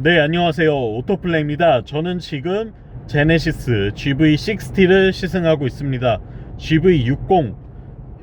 네, 안녕하세요. 오토플레입니다. 저는 지금 제네시스 GV60를 시승하고 있습니다. GV60,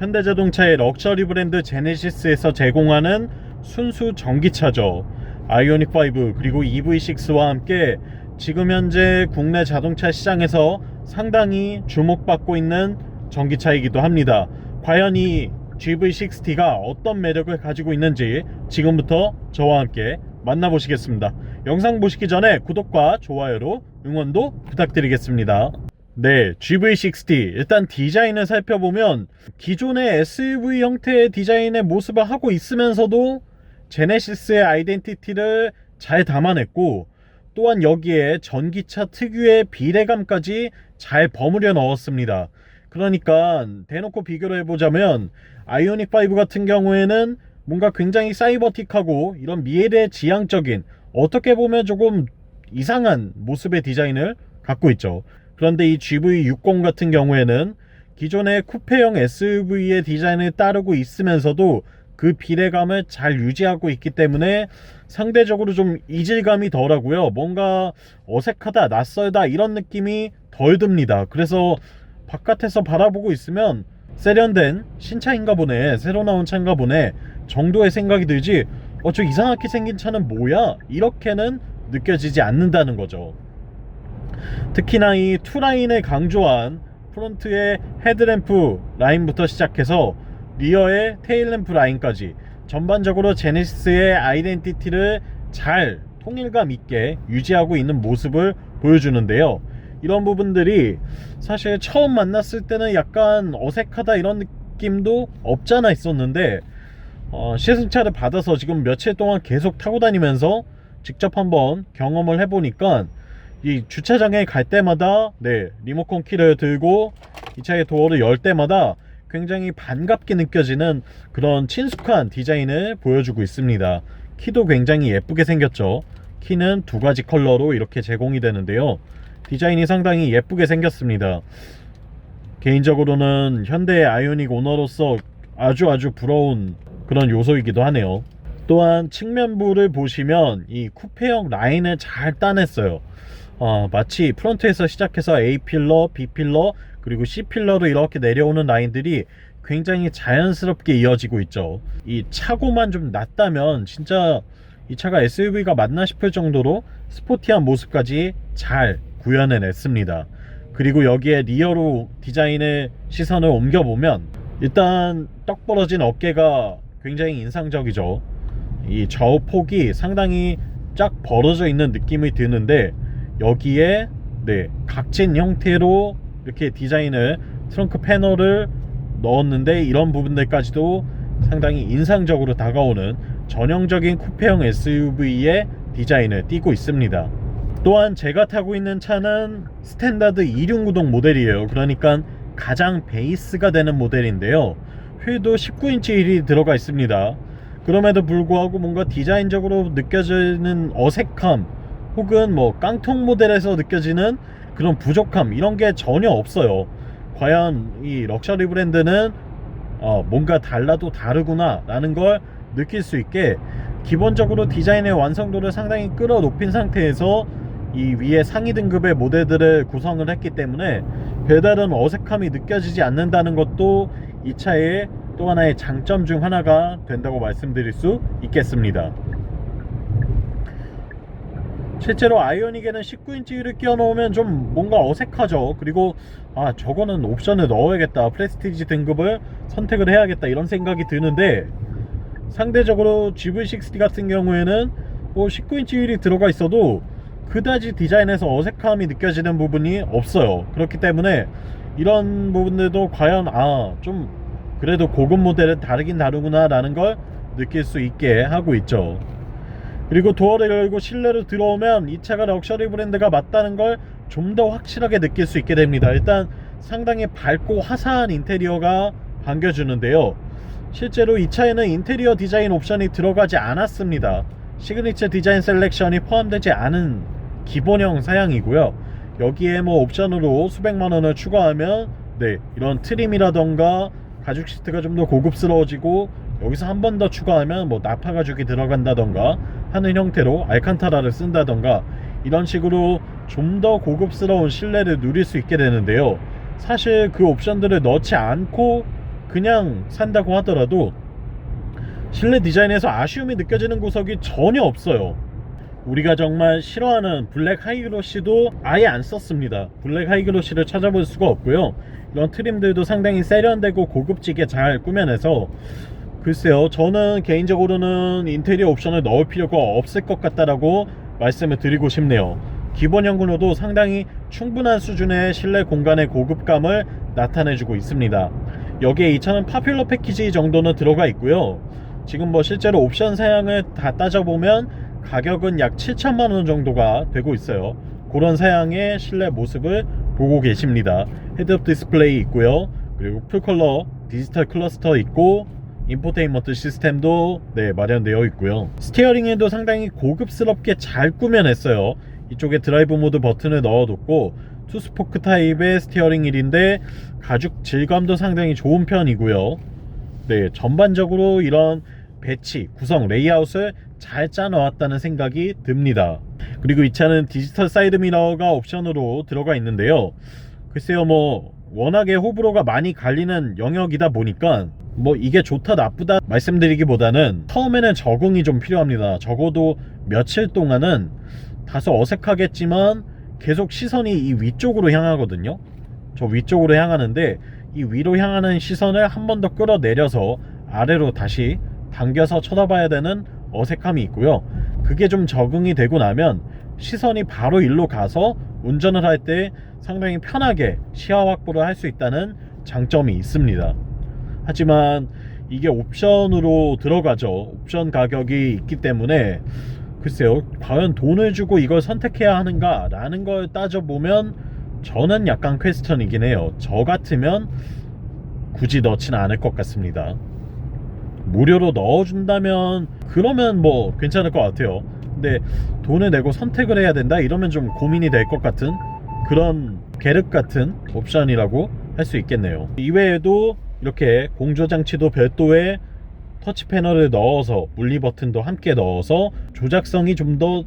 현대자동차의 럭셔리 브랜드 제네시스에서 제공하는 순수 전기차죠. 아이오닉5 그리고 EV6와 함께 지금 현재 국내 자동차 시장에서 상당히 주목받고 있는 전기차이기도 합니다. 과연 이 GV60가 어떤 매력을 가지고 있는지 지금부터 저와 함께 만나보시겠습니다. 영상 보시기 전에 구독과 좋아요로 응원도 부탁드리겠습니다. 네, GV60 일단 디자인을 살펴보면 기존의 SUV 형태의 디자인의 모습을 하고 있으면서도 제네시스의 아이덴티티를 잘 담아냈고, 또한 여기에 전기차 특유의 비례감까지 잘 버무려 넣었습니다. 그러니까 대놓고 비교를 해보자면 아이오닉5 같은 경우에는 뭔가 굉장히 사이버틱하고 이런 미래지향적인, 어떻게 보면 조금 이상한 모습의 디자인을 갖고 있죠. 그런데 이 GV60 같은 경우에는 기존의 쿠페형 SUV의 디자인을 따르고 있으면서도 그 비례감을 잘 유지하고 있기 때문에 상대적으로 좀 이질감이 덜하고요. 뭔가 어색하다, 낯설다 이런 느낌이 덜 듭니다. 그래서 바깥에서 바라보고 있으면 세련된 신차인가 보네, 새로 나온 차인가 보네 정도의 생각이 들지, 저 이상하게 생긴 차는 뭐야? 이렇게는 느껴지지 않는다는 거죠. 특히나 이 투라인을 강조한 프론트의 헤드램프 라인부터 시작해서 리어의 테일램프 라인까지 전반적으로 제네시스의 아이덴티티를 잘 통일감 있게 유지하고 있는 모습을 보여주는데요. 이런 부분들이 사실 처음 만났을 때는 약간 어색하다 이런 느낌도 없잖아 있었는데, 시승차를 받아서 지금 며칠 동안 계속 타고 다니면서 직접 한번 경험을 해보니까 이 주차장에 갈 때마다 리모컨 키를 들고 이 차의 도어를 열 때마다 굉장히 반갑게 느껴지는 그런 친숙한 디자인을 보여주고 있습니다. 키도 굉장히 예쁘게 생겼죠. 키는 두 가지 컬러로 이렇게 제공이 되는데요. 디자인이 상당히 예쁘게 생겼습니다. 개인적으로는 현대 아이오닉 오너로서 아주 부러운 그런 요소이기도 하네요. 또한 측면부를 보시면 이 쿠페형 라인을 잘 따냈어요. 마치 프론트에서 시작해서 A필러, B필러 그리고 C필러로 이렇게 내려오는 라인들이 굉장히 자연스럽게 이어지고 있죠. 이 차고만 좀 낮다면 진짜 이 차가 SUV가 맞나 싶을 정도로 스포티한 모습까지 잘 구현해냈습니다. 그리고 여기에 리어로 디자인의 시선을 옮겨보면 일단 떡 벌어진 어깨가 굉장히 인상적이죠. 이 좌우폭이 상당히 쫙 벌어져 있는 느낌이 드는데, 여기에 각진 형태로 이렇게 디자인을 트렁크 패널을 넣었는데, 이런 부분들까지도 상당히 인상적으로 다가오는 전형적인 쿠페형 SUV의 디자인을 띠고 있습니다. 또한 제가 타고 있는 차는 스탠다드 2륜구동 모델이에요. 그러니까 가장 베이스가 되는 모델인데요. 휠도 19인치 휠이 들어가 있습니다. 그럼에도 불구하고 뭔가 디자인적으로 느껴지는 어색함 혹은 뭐 깡통 모델에서 느껴지는 그런 부족함, 이런 게 전혀 없어요. 과연 이 럭셔리 브랜드는 뭔가 달라도 다르구나 라는 걸 느낄 수 있게 기본적으로 디자인의 완성도를 상당히 끌어높인 상태에서 이 위에 상위 등급의 모델들을 구성을 했기 때문에 별다른 어색함이 느껴지지 않는다는 것도 이 차의 또 하나의 장점 중 하나가 된다고 말씀드릴 수 있겠습니다. 실제로 아이오닉에는 19인치 휠을 끼워 넣으면 좀 뭔가 어색하죠. 그리고 저거는 옵션을 넣어야겠다, 프레스티지 등급을 선택을 해야겠다 이런 생각이 드는데, 상대적으로 GV60 같은 경우에는 뭐 19인치 휠이 들어가 있어도 그다지 디자인에서 어색함이 느껴지는 부분이 없어요. 그렇기 때문에 이런 부분들도 과연 좀 그래도 고급 모델은 다르긴 다르구나 라는 걸 느낄 수 있게 하고 있죠. 그리고 도어를 열고 실내로 들어오면 이 차가 럭셔리 브랜드가 맞다는 걸 좀 더 확실하게 느낄 수 있게 됩니다. 일단 상당히 밝고 화사한 인테리어가 반겨주는데요. 실제로 이 차에는 인테리어 디자인 옵션이 들어가지 않았습니다. 시그니처 디자인 셀렉션이 포함되지 않은 기본형 사양이고요. 여기에 뭐 옵션으로 수백만 원을 추가하면 이런 트림이라던가 가죽 시트가 좀 더 고급스러워지고 여기서 한 번 더 추가하면 뭐 나파 가죽이 들어간다던가 하는 형태로 알칸타라를 쓴다던가 이런 식으로 좀 더 고급스러운 실내를 누릴 수 있게 되는데요. 사실 그 옵션들을 넣지 않고 그냥 산다고 하더라도 실내 디자인에서 아쉬움이 느껴지는 구석이 전혀 없어요. 우리가 정말 싫어하는 블랙 하이글로시도 아예 안 썼습니다. 블랙 하이글로시를 찾아볼 수가 없고요. 이런 트림들도 상당히 세련되고 고급지게 잘 꾸며내서 글쎄요, 저는 개인적으로는 인테리어 옵션을 넣을 필요가 없을 것 같다라고 말씀을 드리고 싶네요. 기본형으로도 상당히 충분한 수준의 실내 공간의 고급감을 나타내주고 있습니다. 여기에 이 차는 파퓰러 패키지 정도는 들어가 있고요. 지금 뭐 실제로 옵션 사양을 다 따져보면 가격은 약 7천만원 정도가 되고 있어요. 그런 사양의 실내 모습을 보고 계십니다. 헤드업 디스플레이 있고요. 그리고 풀컬러 디지털 클러스터 있고 인포테인먼트 시스템도 마련되어 있고요. 스티어링에도 상당히 고급스럽게 잘 꾸며냈어요. 이쪽에 드라이브 모드 버튼을 넣어뒀고 투스포크 타입의 스티어링 휠인데 가죽 질감도 상당히 좋은 편이고요. 전반적으로 이런 배치, 구성, 레이아웃을 잘 짜놓았다는 생각이 듭니다. 그리고 이 차는 디지털 사이드 미러가 옵션으로 들어가 있는데요. 글쎄요, 뭐 워낙에 호불호가 많이 갈리는 영역이다 보니까 뭐 이게 좋다 나쁘다 말씀드리기보다는 처음에는 적응이 좀 필요합니다. 적어도 며칠 동안은 다소 어색하겠지만 계속 시선이 이 위쪽으로 향하거든요. 저 위쪽으로 향하는데 이 위로 향하는 시선을 한 번 더 끌어내려서 아래로 다시 당겨서 쳐다봐야 되는 어색함이 있고요. 그게 좀 적응이 되고 나면 시선이 바로 일로 가서 운전을 할 때 상당히 편하게 시야 확보를 할 수 있다는 장점이 있습니다. 하지만 이게 옵션으로 들어가죠. 옵션 가격이 있기 때문에 글쎄요, 과연 돈을 주고 이걸 선택해야 하는가 라는 걸 따져보면 저는 약간 퀘스천이긴 해요. 저 같으면 굳이 넣지는 않을 것 같습니다. 무료로 넣어준다면 그러면 뭐 괜찮을 것 같아요. 근데 돈을 내고 선택을 해야 된다 이러면 좀 고민이 될 것 같은 그런 계륵 같은 옵션이라고 할 수 있겠네요. 이외에도 이렇게 공조장치도 별도의 터치 패널을 넣어서 물리 버튼도 함께 넣어서 조작성이 좀 더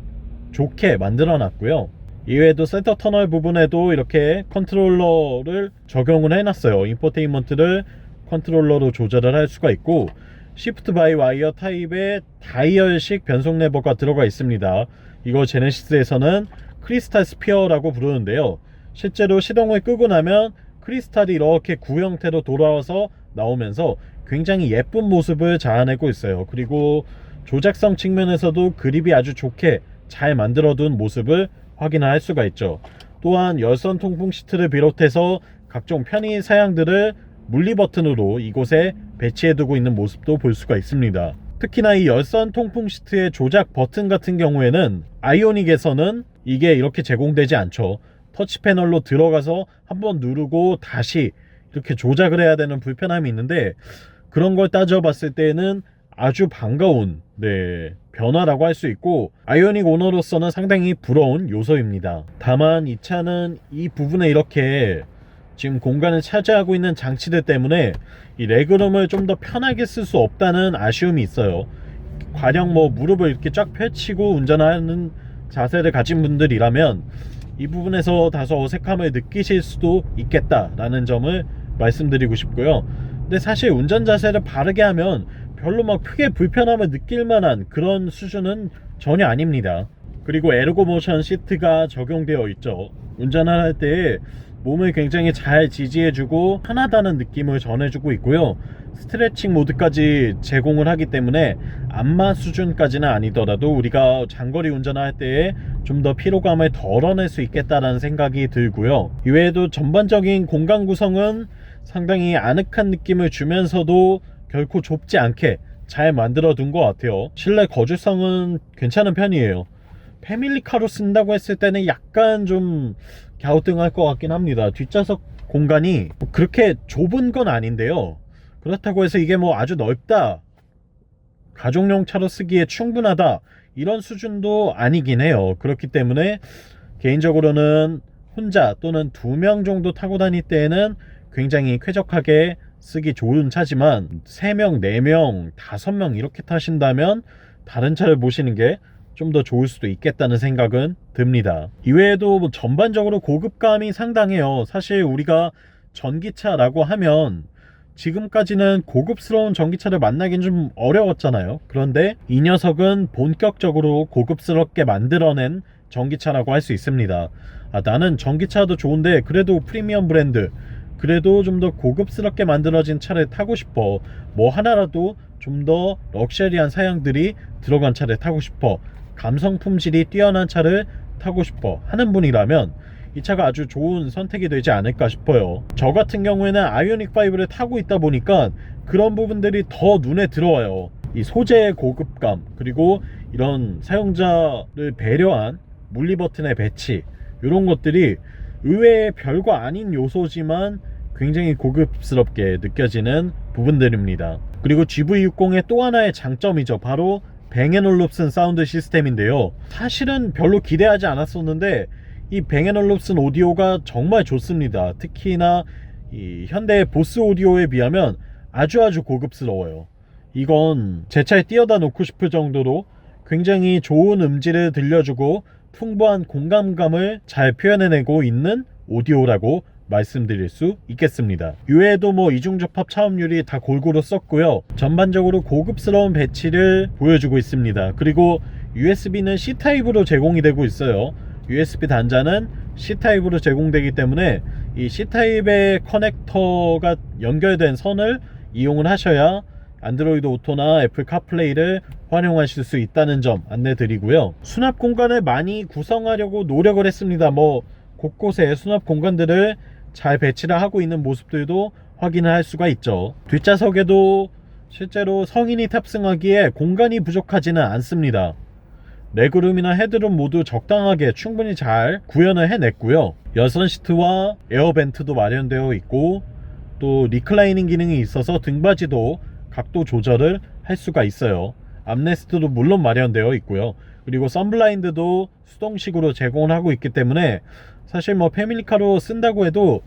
좋게 만들어 놨고요. 이외에도 센터 터널 부분에도 이렇게 컨트롤러를 적용을 해놨어요. 인포테인먼트를 컨트롤러로 조절을 할 수가 있고 시프트 바이 와이어 타입의 다이얼식 변속 레버가 들어가 있습니다. 이거 제네시스에서는 크리스탈 스피어라고 부르는데요. 실제로 시동을 끄고 나면 크리스탈이 이렇게 구 형태로 돌아와서 나오면서 굉장히 예쁜 모습을 자아내고 있어요. 그리고 조작성 측면에서도 그립이 아주 좋게 잘 만들어둔 모습을 확인할 수가 있죠. 또한 열선 통풍 시트를 비롯해서 각종 편의 사양들을 물리 버튼으로 이곳에 배치해두고 있는 모습도 볼 수가 있습니다. 특히나 이 열선 통풍 시트의 조작 버튼 같은 경우에는 아이오닉에서는 이게 이렇게 제공되지 않죠. 터치 패널로 들어가서 한번 누르고 다시 이렇게 조작을 해야 되는 불편함이 있는데 그런 걸 따져봤을 때는 아주 반가운 변화라고 할 수 있고 아이오닉 오너로서는 상당히 부러운 요소입니다. 다만 이 차는 이 부분에 이렇게 지금 공간을 차지하고 있는 장치들 때문에 이 레그룸을 좀 더 편하게 쓸 수 없다는 아쉬움이 있어요. 가령 뭐 무릎을 이렇게 쫙 펼치고 운전하는 자세를 가진 분들이라면 이 부분에서 다소 어색함을 느끼실 수도 있겠다라는 점을 말씀드리고 싶고요. 근데 사실 운전 자세를 바르게 하면 별로 막 크게 불편함을 느낄 만한 그런 수준은 전혀 아닙니다. 그리고 에르고 모션 시트가 적용되어 있죠. 운전을 할 때 몸을 굉장히 잘 지지해주고 편하다는 느낌을 전해주고 있고요. 스트레칭 모드까지 제공을 하기 때문에 안마 수준까지는 아니더라도 우리가 장거리 운전을 할 때에 좀 더 피로감을 덜어낼 수 있겠다라는 생각이 들고요. 이외에도 전반적인 공간 구성은 상당히 아늑한 느낌을 주면서도 결코 좁지 않게 잘 만들어 둔 것 같아요. 실내 거주성은 괜찮은 편이에요. 패밀리카로 쓴다고 했을 때는 약간 좀 갸우뚱할 것 같긴 합니다. 뒷좌석 공간이 그렇게 좁은 건 아닌데요. 그렇다고 해서 이게 뭐 아주 넓다, 가족용 차로 쓰기에 충분하다 이런 수준도 아니긴 해요. 그렇기 때문에 개인적으로는 혼자 또는 2명 정도 타고 다닐 때에는 굉장히 쾌적하게 쓰기 좋은 차지만 3명, 4명, 5명 이렇게 타신다면 다른 차를 모시는 게 좀 더 좋을 수도 있겠다는 생각은 듭니다. 이외에도 뭐 전반적으로 고급감이 상당해요. 사실 우리가 전기차라고 하면 지금까지는 고급스러운 전기차를 만나긴 좀 어려웠잖아요. 그런데 이 녀석은 본격적으로 고급스럽게 만들어낸 전기차라고 할 수 있습니다. 나는 전기차도 좋은데 그래도 프리미엄 브랜드, 그래도 좀 더 고급스럽게 만들어진 차를 타고 싶어, 뭐 하나라도 좀 더 럭셔리한 사양들이 들어간 차를 타고 싶어, 감성 품질이 뛰어난 차를 타고 싶어 하는 분이라면 이 차가 아주 좋은 선택이 되지 않을까 싶어요. 저 같은 경우에는 아이오닉 5를 타고 있다 보니까 그런 부분들이 더 눈에 들어와요. 이 소재의 고급감, 그리고 이런 사용자를 배려한 물리 버튼의 배치, 이런 것들이 의외의 별거 아닌 요소지만 굉장히 고급스럽게 느껴지는 부분들입니다. 그리고 GV60의 또 하나의 장점이죠. 바로 뱅앤올룹슨 사운드 시스템인데요. 사실은 별로 기대하지 않았었는데 이 뱅앤올룹슨 오디오가 정말 좋습니다. 특히나 이 현대의 보스 오디오에 비하면 아주 고급스러워요. 이건 제 차에 띄워다 놓고 싶을 정도로 굉장히 좋은 음질을 들려주고 풍부한 공감감을 잘 표현해내고 있는 오디오라고 말씀드릴 수 있겠습니다. 이외에도 뭐 이중접합 차음률이 다 골고루 썼고요. 전반적으로 고급스러운 배치를 보여주고 있습니다. 그리고 USB는 C타입으로 제공이 되고 있어요. USB 단자는 C타입으로 제공되기 때문에 이 C타입의 커넥터가 연결된 선을 이용을 하셔야 안드로이드 오토나 애플 카플레이를 활용하실 수 있다는 점 안내 드리고요. 수납 공간을 많이 구성하려고 노력을 했습니다. 뭐 곳곳에 수납 공간들을 잘 배치를 하고 있는 모습들도 확인을 할 수가 있죠. 뒷좌석에도 실제로 성인이 탑승하기에 공간이 부족하지는 않습니다. 레그룸이나 헤드룸 모두 적당하게 충분히 잘 구현을 해냈고요. 여선 시트와 에어벤트도 마련되어 있고 또 리클라이닝 기능이 있어서 등받이도 각도 조절을 할 수가 있어요. 암레스트도 물론 마련되어 있고요. 그리고 선블라인드도 수동식으로 제공을 하고 있기 때문에 사실 뭐 패밀리카로 쓴다고 해도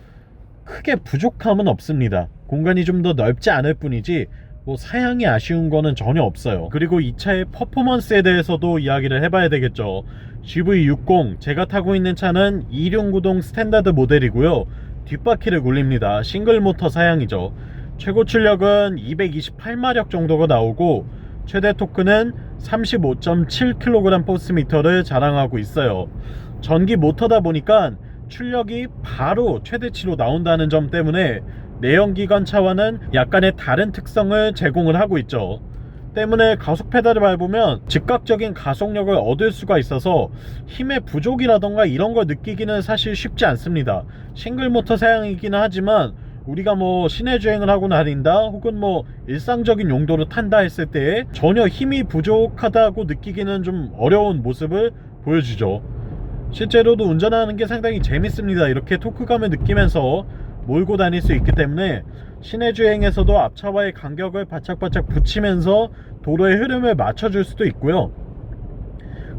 크게 부족함은 없습니다. 공간이 좀 더 넓지 않을 뿐이지 뭐 사양이 아쉬운 거는 전혀 없어요. 그리고 이 차의 퍼포먼스에 대해서도 이야기를 해봐야 되겠죠. GV60 제가 타고 있는 차는 2륜구동 스탠다드 모델이고요. 뒷바퀴를 굴립니다. 싱글 모터 사양이죠. 최고 출력은 228마력 정도가 나오고 최대 토크는 35.7kgpm를 자랑하고 있어요. 전기 모터다 보니까 출력이 바로 최대치로 나온다는 점 때문에 내연기관 차와는 약간의 다른 특성을 제공을 하고 있죠. 때문에 가속 페달을 밟으면 즉각적인 가속력을 얻을 수가 있어서 힘의 부족이라던가 이런 걸 느끼기는 사실 쉽지 않습니다. 싱글 모터 사양이기는 하지만 우리가 뭐 시내 주행을 하고 다닌다 혹은 뭐 일상적인 용도로 탄다 했을 때 전혀 힘이 부족하다고 느끼기는 좀 어려운 모습을 보여주죠. 실제로도 운전하는 게 상당히 재밌습니다. 이렇게 토크감을 느끼면서 몰고 다닐 수 있기 때문에 시내 주행에서도 앞차와의 간격을 바짝바짝 붙이면서 도로의 흐름을 맞춰줄 수도 있고요.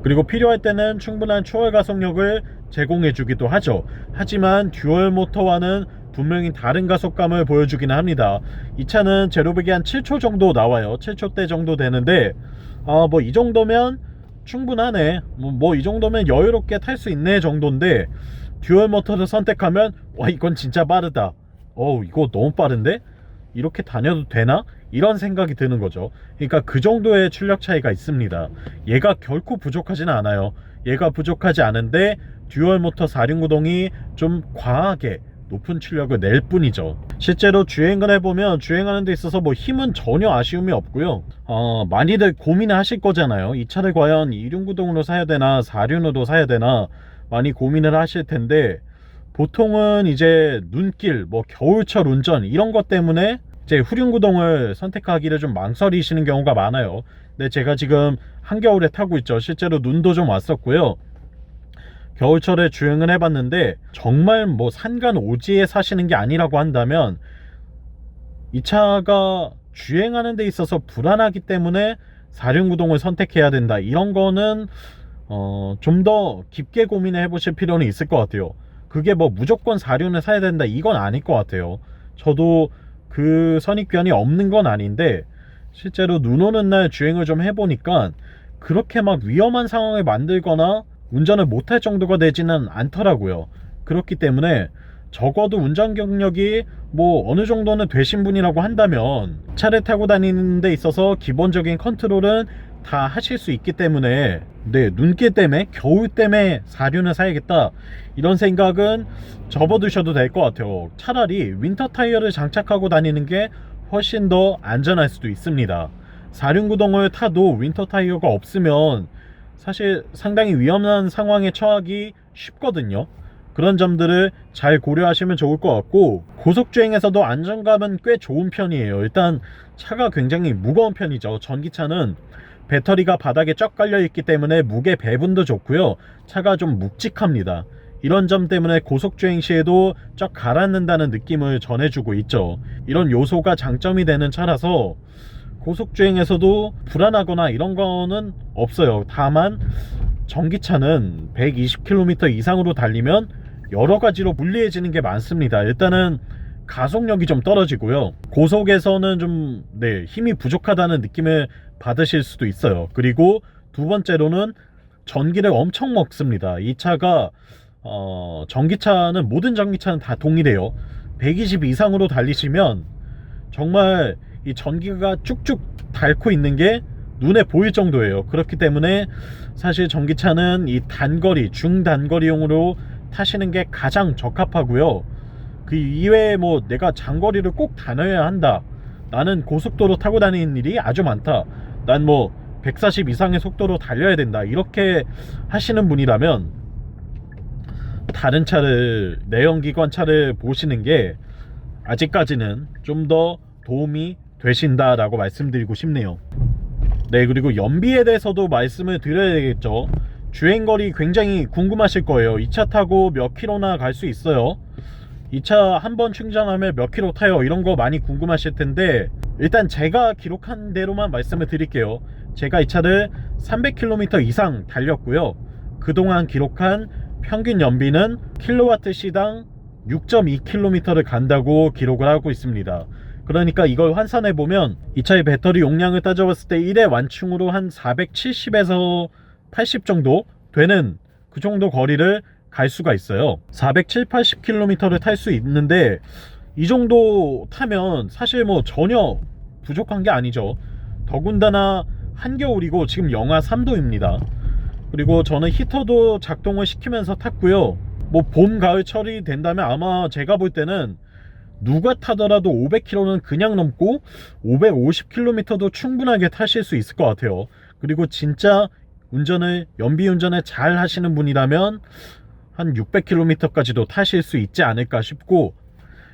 그리고 필요할 때는 충분한 추월 가속력을 제공해 주기도 하죠. 하지만 듀얼 모터와는 분명히 다른 가속감을 보여주기는 합니다. 이 차는 제로백이 한 7초 정도 나와요. 7초대 정도 되는데 뭐 이 정도면 충분하네, 뭐 이 정도면 여유롭게 탈 수 있네 정도인데 듀얼 모터를 선택하면 와 이건 진짜 빠르다, 이거 너무 빠른데? 이렇게 다녀도 되나? 이런 생각이 드는 거죠. 그러니까 그 정도의 출력 차이가 있습니다. 얘가 결코 부족하지는 않아요. 얘가 부족하지 않은데 듀얼 모터 4륜구동이 좀 과하게 높은 출력을 낼 뿐이죠. 실제로 주행을 해보면 주행하는 데 있어서 뭐 힘은 전혀 아쉬움이 없고요. 많이들 고민을 하실 거잖아요. 이 차를 과연 2륜구동으로 사야 되나 4륜으로 사야 되나 많이 고민을 하실 텐데 보통은 이제 눈길, 뭐 겨울철 운전 이런 것 때문에 이제 후륜구동을 선택하기를 좀 망설이시는 경우가 많아요. 근데 제가 지금 한겨울에 타고 있죠. 실제로 눈도 좀 왔었고요. 겨울철에 주행을 해봤는데 정말 뭐 산간 오지에 사시는 게 아니라고 한다면 이 차가 주행하는 데 있어서 불안하기 때문에 4륜구동을 선택해야 된다, 이런 거는 좀 더 깊게 고민해 보실 필요는 있을 것 같아요. 그게 뭐 무조건 4륜을 사야 된다 이건 아닐 것 같아요. 저도 그 선입견이 없는 건 아닌데, 실제로 눈 오는 날 주행을 좀 해보니까 그렇게 막 위험한 상황을 만들거나 운전을 못할 정도가 되지는 않더라고요. 그렇기 때문에 적어도 운전 경력이 뭐 어느 정도는 되신 분이라고 한다면 차를 타고 다니는 데 있어서 기본적인 컨트롤은 다 하실 수 있기 때문에, 네, 눈길 때문에, 겨울 때문에 사륜을 사야겠다 이런 생각은 접어두셔도 될 것 같아요. 차라리 윈터 타이어를 장착하고 다니는 게 훨씬 더 안전할 수도 있습니다. 사륜구동을 타도 윈터 타이어가 없으면 사실 상당히 위험한 상황에 처하기 쉽거든요. 그런 점들을 잘 고려하시면 좋을 것 같고, 고속주행에서도 안정감은 꽤 좋은 편이에요. 일단 차가 굉장히 무거운 편이죠. 전기차는 배터리가 바닥에 쫙 깔려 있기 때문에 무게 배분도 좋고요, 차가 좀 묵직합니다. 이런 점 때문에 고속주행 시에도 쫙 가라앉는다는 느낌을 전해주고 있죠. 이런 요소가 장점이 되는 차라서 고속주행에서도 불안하거나 이런 거는 없어요. 다만 전기차는 120km 이상으로 달리면 여러 가지로 불리해지는 게 많습니다. 일단은 가속력이 좀 떨어지고요, 고속에서는 좀 힘이 부족하다는 느낌을 받으실 수도 있어요. 그리고 두 번째로는 전기를 엄청 먹습니다. 이 차가 전기차는, 모든 전기차는 다 동일해요. 120 이상으로 달리시면 정말 이 전기가 쭉쭉 닳고 있는 게 눈에 보일 정도예요. 그렇기 때문에 사실 전기차는 이 단거리, 중단거리용으로 타시는 게 가장 적합하고요. 그 이외에 뭐 내가 장거리를 꼭 다녀야 한다, 나는 고속도로 타고 다니는 일이 아주 많다, 난 뭐 140 이상의 속도로 달려야 된다, 이렇게 하시는 분이라면 다른 차를, 내연기관 차를 보시는 게 아직까지는 좀 더 도움이 되신다라고 말씀드리고 싶네요. 네, 그리고 연비에 대해서도 말씀을 드려야 되겠죠. 주행거리 굉장히 궁금하실 거예요. 이 차 타고 몇 킬로나 갈 수 있어요? 이 차 한번 충전하면 몇 킬로 타요? 이런 거 많이 궁금하실 텐데, 일단 제가 기록한 대로만 말씀을 드릴게요. 제가 이 차를 300km 이상 달렸고요, 그동안 기록한 평균 연비는 킬로와트 시당 6.2km를 간다고 기록을 하고 있습니다. 그러니까 이걸 환산해 보면 이 차의 배터리 용량을 따져봤을 때 1회 완충으로 한 470에서 80 정도 되는, 그 정도 거리를 갈 수가 있어요. 470, 80km를 탈 수 있는데, 이 정도 타면 사실 뭐 전혀 부족한 게 아니죠. 더군다나 한겨울이고 지금 영하 3도입니다. 그리고 저는 히터도 작동을 시키면서 탔고요. 뭐 봄, 가을철이 된다면 아마 제가 볼 때는 누가 타더라도 500km는 그냥 넘고 550km도 충분하게 타실 수 있을 것 같아요. 그리고 진짜 연비 운전을 잘 하시는 분이라면 한 600km까지도 타실 수 있지 않을까 싶고,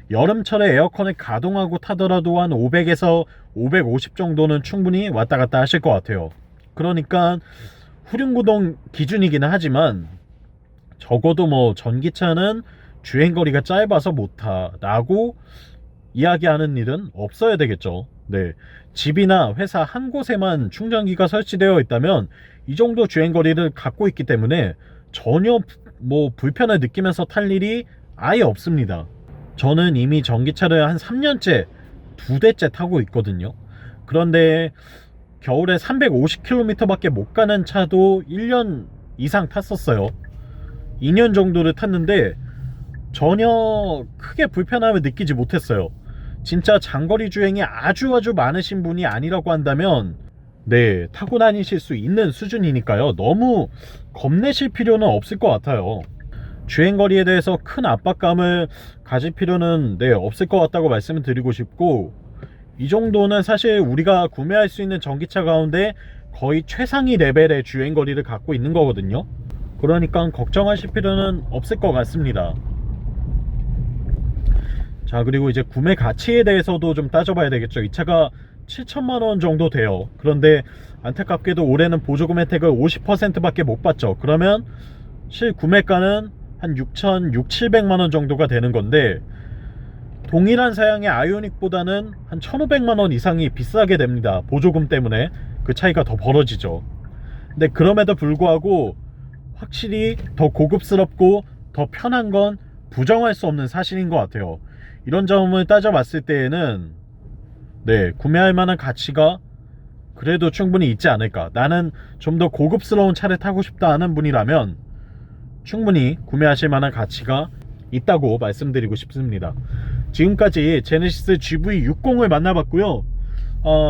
여름철에 에어컨을 가동하고 타더라도 한 500에서 550 정도는 충분히 왔다 갔다 하실 것 같아요. 그러니까 후륜구동 기준이기는 하지만 적어도 뭐 전기차는 주행거리가 짧아서 못타 라고 이야기하는 일은 없어야 되겠죠. 네, 집이나 회사 한 곳에만 충전기가 설치되어 있다면 이 정도 주행거리를 갖고 있기 때문에 전혀 뭐 불편을 느끼면서 탈 일이 아예 없습니다. 저는 이미 전기차를 한 3년째 2대째 타고 있거든요. 그런데 겨울에 350km 밖에 못 가는 차도 1년 이상 탔었어요. 2년 정도를 탔는데 전혀 크게 불편함을 느끼지 못했어요. 진짜 장거리 주행이 아주 많으신 분이 아니라고 한다면 타고 다니실 수 있는 수준이니까요. 너무 겁내실 필요는 없을 것 같아요. 주행거리에 대해서 큰 압박감을 가질 필요는 없을 것 같다고 말씀을 드리고 싶고, 이 정도는 사실 우리가 구매할 수 있는 전기차 가운데 거의 최상위 레벨의 주행거리를 갖고 있는 거거든요. 그러니까 걱정하실 필요는 없을 것 같습니다. 자, 그리고 이제 구매 가치에 대해서도 좀 따져봐야 되겠죠. 이 차가 7천만원 정도 돼요. 그런데 안타깝게도 올해는 보조금 혜택을 50% 밖에 못 받죠. 그러면 실구매가는 한 6,700만원 정도가 되는 건데, 동일한 사양의 아이오닉보다는 한 1,500만원 이상이 비싸게 됩니다. 보조금 때문에 그 차이가 더 벌어지죠. 근데 그럼에도 불구하고 확실히 더 고급스럽고 더 편한 건 부정할 수 없는 사실인 것 같아요. 이런 점을 따져봤을 때에는 네, 구매할 만한 가치가 그래도 충분히 있지 않을까. 나는 좀 더 고급스러운 차를 타고 싶다 하는 분이라면 충분히 구매하실 만한 가치가 있다고 말씀드리고 싶습니다. 지금까지 제네시스 GV60을 만나봤고요.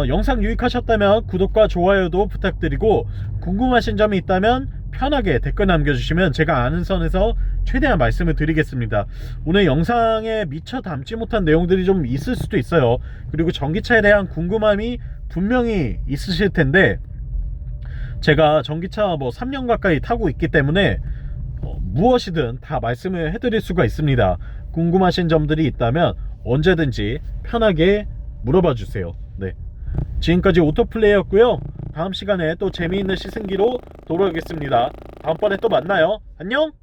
영상 유익하셨다면 구독과 좋아요도 부탁드리고, 궁금하신 점이 있다면 편하게 댓글 남겨주시면 제가 아는 선에서 최대한 말씀을 드리겠습니다. 오늘 영상에 미처 담지 못한 내용들이 좀 있을 수도 있어요. 그리고 전기차에 대한 궁금함이 분명히 있으실 텐데, 제가 전기차 뭐 3년 가까이 타고 있기 때문에 무엇이든 다 말씀을 해드릴 수가 있습니다. 궁금하신 점들이 있다면 언제든지 편하게 물어봐 주세요. 네, 지금까지 오토플레이였고요. 다음 시간에 또 재미있는 시승기로 돌아오겠습니다. 다음번에 또 만나요. 안녕.